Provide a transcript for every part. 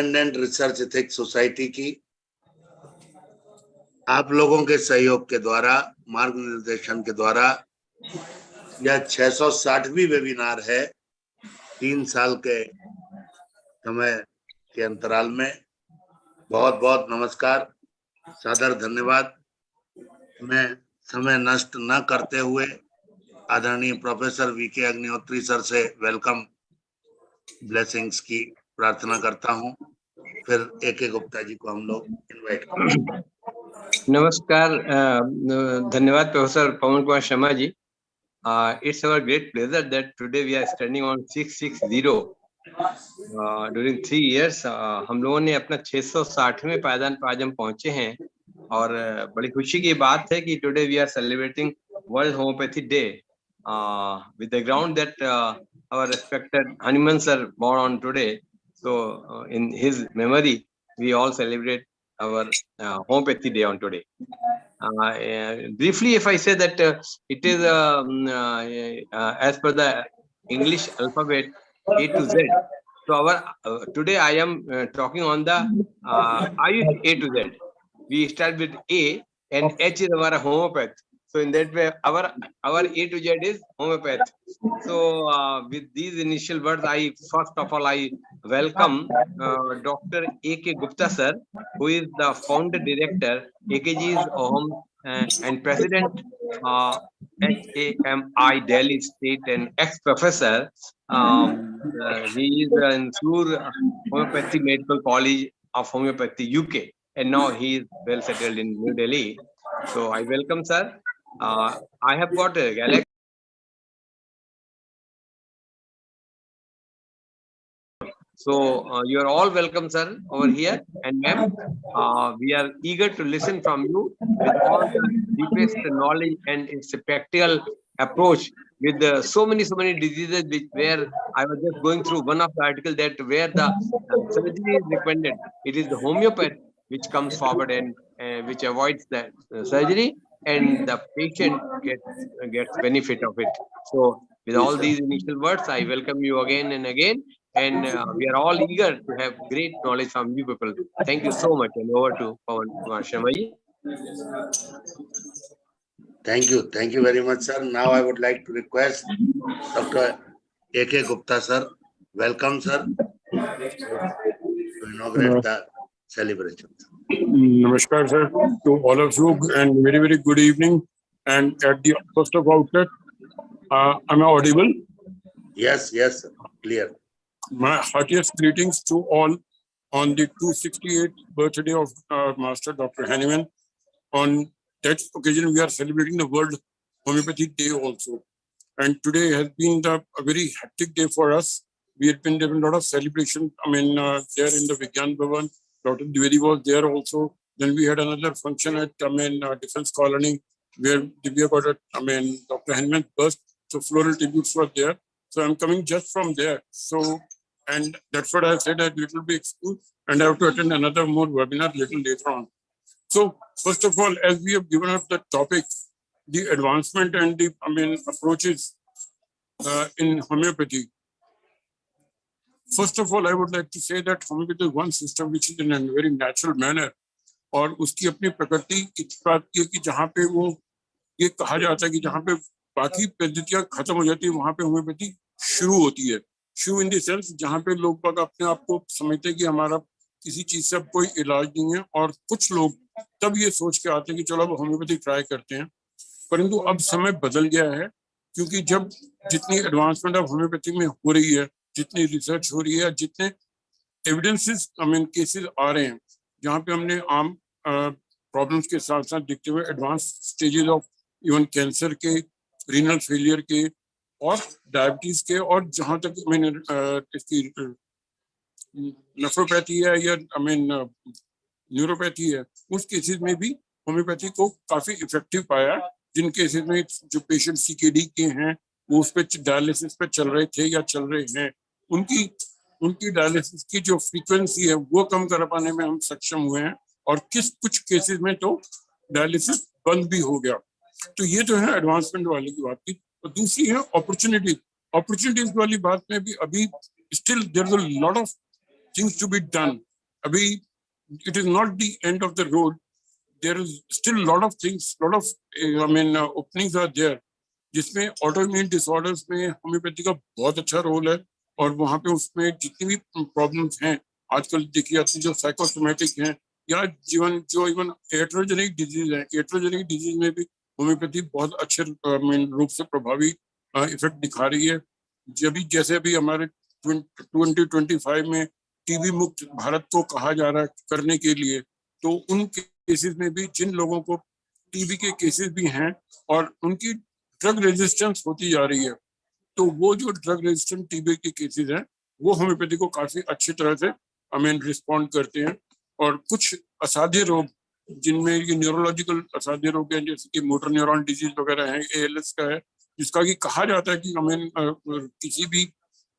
Independent research ethics society की आप लोगों के सहयोग के द्वारा, मार्गनिर्देशन के द्वारा यह 660वीं वेबिनार है। 3 साल के समय के अंतराल में बहुत बहुत नमस्कार, सादर धन्यवाद। मैं समय नष्ट न करते हुए आदरणीय प्रोफेसर वीके अग्निहोत्री सर से वेलकम ब्लेसिंग्स की प्रार्थना करता हूं। फिर AK गुप्ता जी को हम लोग इनवाइट करेंगे। नमस्कार, धन्यवाद professor Pawan Kumar Sharma ji. It's our great pleasure that today we are standing on 660 during 3 years. हम लोगों ने अपना 660वें पायदान पर आज हम पहुंचे हैं और बड़ी खुशी की बात है कि today we are celebrating World Homeopathy Day with the ground that our respected Hanuman sir born on today. So in his memory we all celebrate our Homeopathy Day on today. Briefly, if I say that it is as per the English alphabet A to Z. So our today I am talking on the Ayush A to Z. We start with A and H is our homeopath. So in that way, our A to Z is homeopath. So with these initial words, I first of all I welcome Dr. AK Gupta sir, who is the founder director AKG's Home and President HAMI Delhi State and ex-professor. He is in Sur Homeopathy Medical College of Homeopathy UK, and now he is well settled in New Delhi. So I welcome sir. I have got a Galaxy. So you are all welcome, sir, over here, and ma'am. We are eager to listen from you with all the deepest knowledge and its practical approach with so many diseases where I was just going through one of the articles that where the surgery is recommended, it is the homeopath which comes forward and which avoids the surgery, and the patient gets benefit of it. So with all these initial words, I welcome you again and again. And we are all eager to have great knowledge from you people. Thank you so much. And over to Pawan Kumar Sharma ji. Thank you very much, sir. Now I would like to request Dr. AK Gupta sir. Welcome, sir, to inaugurate the celebration. Namaskar, sir, to all of you, and very good evening. And at the first of outset, am I audible? Yes, sir. Clear. My heartiest greetings to all on the 268th birthday of Master Dr. Hanuman. On that occasion, we are celebrating the World Homeopathy Day also. And today has been a very hectic day for us. We have been having a lot of celebration. I mean, there in the Vigyan Bhavan, Dr. Dwivedi was there also. Then we had another function at Defense Colony where we got Dr. Hanuman's birth. So floral tributes were there. So I'm coming just from there. So, and that's what I said, a little bit excused, and I have to attend another more webinar little later on. So first of all, as we have given up the topic, the advancement and the approaches in homeopathy. First of all, I would like to say that homeopathy is one system which is in a very natural manner, और उसकी अपनी प्रकृति इस बात की है कि जहाँ पे वो ये कहा जाता है कि जहाँ पे बाकी पद्धतियाँ खत्म हो जाती है वहाँ पे होम्योपैथी शुरू होती है। शुरू इन द सेंस जहाँ पे लोग अपने आप को समझते हैं कि हमारा किसी चीज से अब कोई इलाज नहीं है, और कुछ लोग तब ये सोच के आते हैं कि चलो अब होम्योपैथी ट्राई करते हैं। परंतु अब समय बदल गया है, क्योंकि जब जितनी एडवांसमेंट अब होम्योपैथी में हो रही है, जितनी रिसर्च हो रही है, जितने एविडेंसेस केसेस आ रहे हैं, जहाँ पे हमने आम प्रॉब्लम्स के साथ साथ देखते हुए advance stages of even cancer के, रीनल फेलियर के और डायबिटीज के, और जहाँ तक इसकी नेफ्रोपैथी है या न्यूरोपैथी है, उस केसेस में भी होम्योपैथी को काफी इफेक्टिव पाया। जिन केसेस में जो पेशेंट CKD के हैं वो उस पे डायलिसिस पे चल रहे थे या चल रहे हैं, उनकी डायलिसिस की जो फ्रीक्वेंसी है वो कम कर पाने में हम सक्षम हुए हैं, और कुछ केसेस में तो डायलिसिस बंद भी हो गया। तो ये जो है एडवांसमेंट वाली की बात की। और दूसरी है अपॉर्चुनिटीज वाली बात में भी अभी still there is a lot of things to be done. अभी it is not the end of the road. There is still a lot of things, lot of openings are there, जिसमें autoimmune disorders में homeopathy का बहुत अच्छा role है। और वहाँ पे उसमें जितनी भी प्रॉब्लम्स हैं आजकल देखी जाती है, जो साइकोसोमेटिक हैं या जीवन जो इवन एट्रोजेनिक डिजीज है, एट्रोजेनिक डिजीज में भी होम्योपैथी बहुत अच्छे रूप से प्रभावी इफेक्ट दिखा रही है। जैसे अभी हमारे 2025 में टीबी मुक्त भारत को कहा जा रहा है करने के लिए, तो उन केसेस में भी जिन लोगों को टीबी के केसेस भी हैं और उनकी ड्रग रेजिस्टेंस होती जा रही है, तो वो जो ड्रग रेजिस्टेंट टीबी के केसेस हैं वो होम्योपैथी को काफी अच्छी तरह से रिस्पॉन्ड करते हैं। और कुछ असाध्य रोग जिनमें ये न्यूरोलॉजिकल असाध्य रोग हैं, जैसे कि मोटर न्यूरॉन डिजीज वगैरह है, ALS का है, जिसका कि कहा जाता है कि किसी भी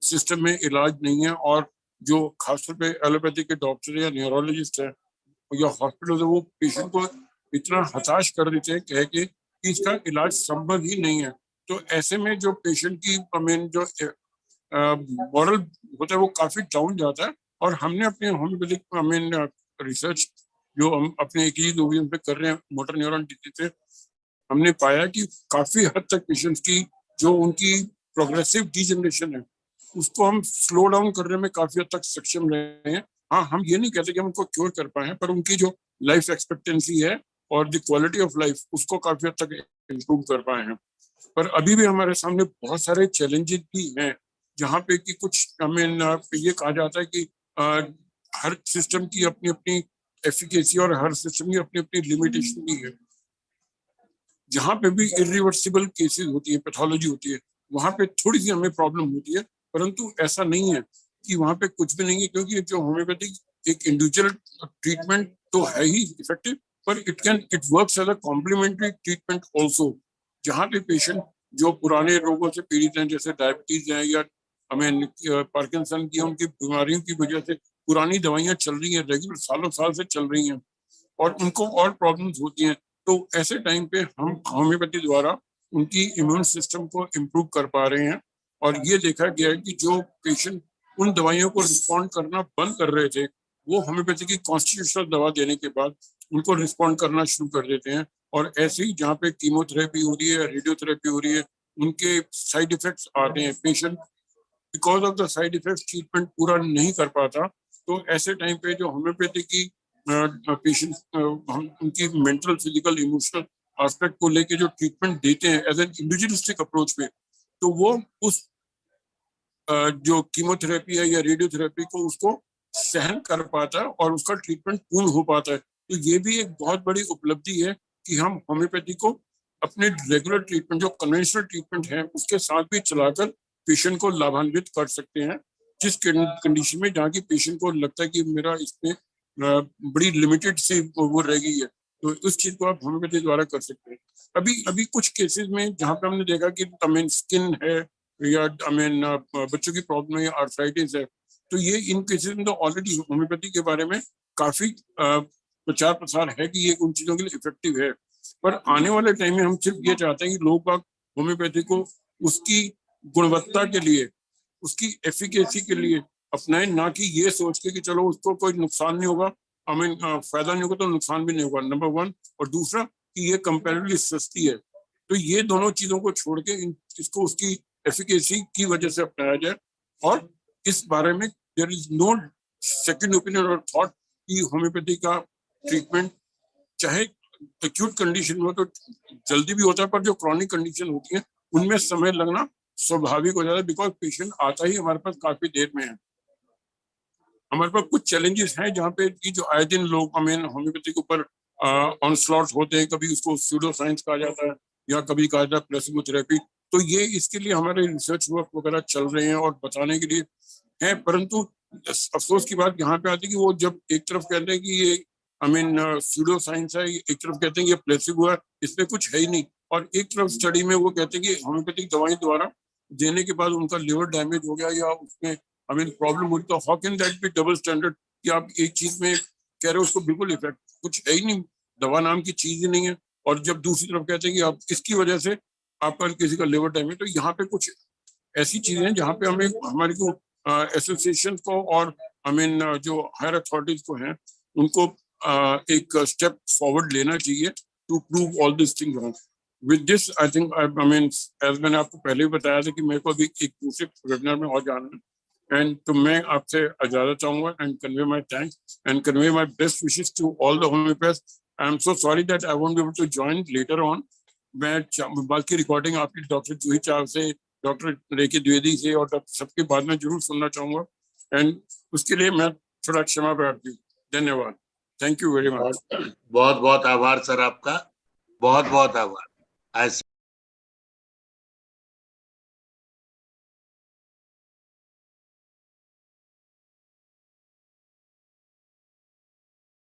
सिस्टम में इलाज नहीं है, और जो खासतौर पे एलोपैथी के डॉक्टर या न्यूरोलॉजिस्ट है या हॉस्पिटल है, वो पेशेंट को इतना हताश कर देते हैं कह के कि इसका इलाज संभव ही नहीं है। तो ऐसे में जो पेशेंट की जो मॉरल होता है वो काफी डाउन जाता है। और हमने अपने होम्योपैथिक रिसर्च जो हम अपने एक ही डिवीजन पे कर रहे हैं मोटर न्यूरॉन डिजीज से, हमने पाया कि काफी हद तक पेशेंट्स की जो उनकी प्रोग्रेसिव डिजेनरेशन है उसको हम स्लो डाउन करने में काफी हद तक सक्षम रहे हैं। हाँ, हम ये नहीं कहते कि हम उनको क्योर कर पाए हैं, पर उनकी जो लाइफ एक्सपेक्टेंसी है और द क्वालिटी ऑफ लाइफ उसको काफी हद तक इम्प्रूव कर पाए हैं। पर अभी भी हमारे सामने बहुत सारे चैलेंजेस भी हैं, जहाँ पे कि कुछ ये कहा जाता है कि हर सिस्टम की अपनी अपनी एफिकेसी और हर सिस्टम की अपनी अपनी लिमिटेशन भी है। जहाँ पे भी इरिवर्सिबल केसेस होती है, पैथोलॉजी होती है, वहाँ पे थोड़ी सी हमें प्रॉब्लम होती है, परंतु ऐसा नहीं है कि वहाँ पे कुछ भी नहीं है, क्योंकि जो होम्योपैथिक एक इंडिविजुअल ट्रीटमेंट तो है ही इफेक्टिव, पर it works as a complimentary treatment also. जहाँ पे पेशेंट जो पुराने रोगों से पीड़ित हैं, जैसे डायबिटीज है या पार्किंसन की उनकी बीमारियों की वजह से पुरानी दवाइयाँ चल रही हैं, रेगुलर सालों साल से चल रही हैं, और उनको और प्रॉब्लम्स होती हैं, तो ऐसे टाइम पे हम होम्योपैथी द्वारा उनकी इम्यून सिस्टम को इम्प्रूव कर पा रहे हैं। और ये देखा गया है कि जो पेशेंट उन दवाइयों को रिस्पॉन्ड करना बंद कर रहे थे, वो होम्योपैथी की कॉन्स्टिट्यूशनल दवा देने के बाद उनको रिस्पॉन्ड करना शुरू कर देते हैं। और ऐसे ही जहाँ पे कीमोथेरेपी हो रही है, रेडियोथेरेपी हो रही है, उनके साइड इफेक्ट्स आते हैं, patient because of the side effects treatment पूरा नहीं कर पाता। तो ऐसे टाइम पे जो होम्योपैथी की पेशेंट हम उनकी मेंटल, फिजिकल, इमोशनल एस्पेक्ट को लेके जो ट्रीटमेंट देते हैं एज एन इंडिविजुअलिस्टिक अप्रोच पे, तो वो उस जो कीमोथेरेपी है या रेडियोथेरेपी को उसको सहन कर पाता है और उसका ट्रीटमेंट पूर्ण हो पाता है। तो ये भी एक बहुत बड़ी उपलब्धि है कि हम होम्योपैथी को अपने रेगुलर ट्रीटमेंट, जो कन्वेंशनल ट्रीटमेंट है, उसके साथ भी चलाकर पेशेंट को लाभान्वित कर सकते हैं, जिस कंडीशन में जहाँ की पेशेंट को लगता है कि मेरा इसमें बड़ी लिमिटेड सी वो रह गई है, तो उस चीज को आप होम्योपैथी द्वारा कर सकते हैं। अभी कुछ केसेस में जहाँ पे हमने देखा कि स्किन है या बच्चों की प्रॉब्लम है या आर्थराइटिस है, तो ये इन केसेस में तो ऑलरेडी होम्योपैथी के बारे में काफी प्रचार प्रसार है कि ये उन चीजों के लिए इफेक्टिव है। पर आने वाले टाइम में हम सिर्फ ये चाहते हैं कि लोग होम्योपैथी को उसकी गुणवत्ता के लिए, उसकी एफिकेसी के लिए अपनाएं, ना कि ये सोच के कि चलो उसको कोई नुकसान नहीं होगा, फायदा नहीं होगा तो नुकसान भी नहीं होगा, नंबर वन। और दूसरा कि ये कंपैरेटिवली सस्ती है। तो ये दोनों चीजों को छोड़ के इसको उसकी एफिकेसी की वजह से अपनाया जाए। और इस बारे में there is no second opinion और थॉट कि होम्योपैथी का ट्रीटमेंट चाहे एक्यूट कंडीशन में तो जल्दी भी होता है, पर जो क्रॉनिक कंडीशन होती है उनमें समय लगना स्वाभाविक हो जाता है, बिकॉज पेशेंट आता ही हमारे पास काफी देर में है। हमारे पास कुछ चैलेंजेस हैं जहाँ पे कि जो आए दिन लोग होम्योपैथी के ऊपर ऑनस्लॉट होते हैं, कभी उसको स्यूडो साइंस कहा जाता है या कभी कहा जाता है प्लेसिबो थेरेपी। तो ये इसके लिए हमारे रिसर्च वर्क वगैरह चल रहे हैं और बताने के लिए हैं, परंतु अफसोस की बात यहाँ पे आती है कि वो जब एक तरफ कहते हैं कि ये स्यूडो साइंस है, एक तरफ कहते हैं कि ये प्लेसिबो है, इसमें कुछ है ही नहीं, और एक तरफ स्टडी में वो कहते हैं कि होम्योपैथिक दवाई द्वारा देने के बाद उनका लिवर डैमेज हो गया या उसमें प्रॉब्लम हुई, तो how can that be double standard कि आप एक चीज में कह रहे हो उसको बिल्कुल इफेक्ट कुछ है ही नहीं, दवा नाम की चीज ही नहीं है, और जब दूसरी तरफ कहते हैं कि आप इसकी वजह से आपका किसी का लिवर डैमेज। तो यहाँ पे कुछ ऐसी चीजें हैं जहाँ पे हमें हमारी को एसोसिएशन को और आई मीन जो हायर अथॉरिटीज को हैं उनको एक स्टेप फॉरवर्ड लेना चाहिए to prove all this thing. With this I think I mean as मैंने आपको पहले भी बताया था कि मेरे को अभी एक दूसरे वेबिनार में और जाना है, एंड तो मैं आपसे इजाजत चाहूंगा and convey my thanks and convey my best wishes to all the homeopaths. I am so sorry that I won't be able to join later on. मैं बाकी रिकॉर्डिंग आपकी डॉक्टर जूही चाव से, डॉक्टर रेखा द्विवेदी से और सबके बाद में जरूर सुनना चाहूंगा, एंड उसके लिए मैं थोड़ा क्षमा प्रार्थी हूँ। धन्यवाद। Thank you very much. बहुत बहुत आभार सर आपका, बहुत बहुत आभार। ऐसे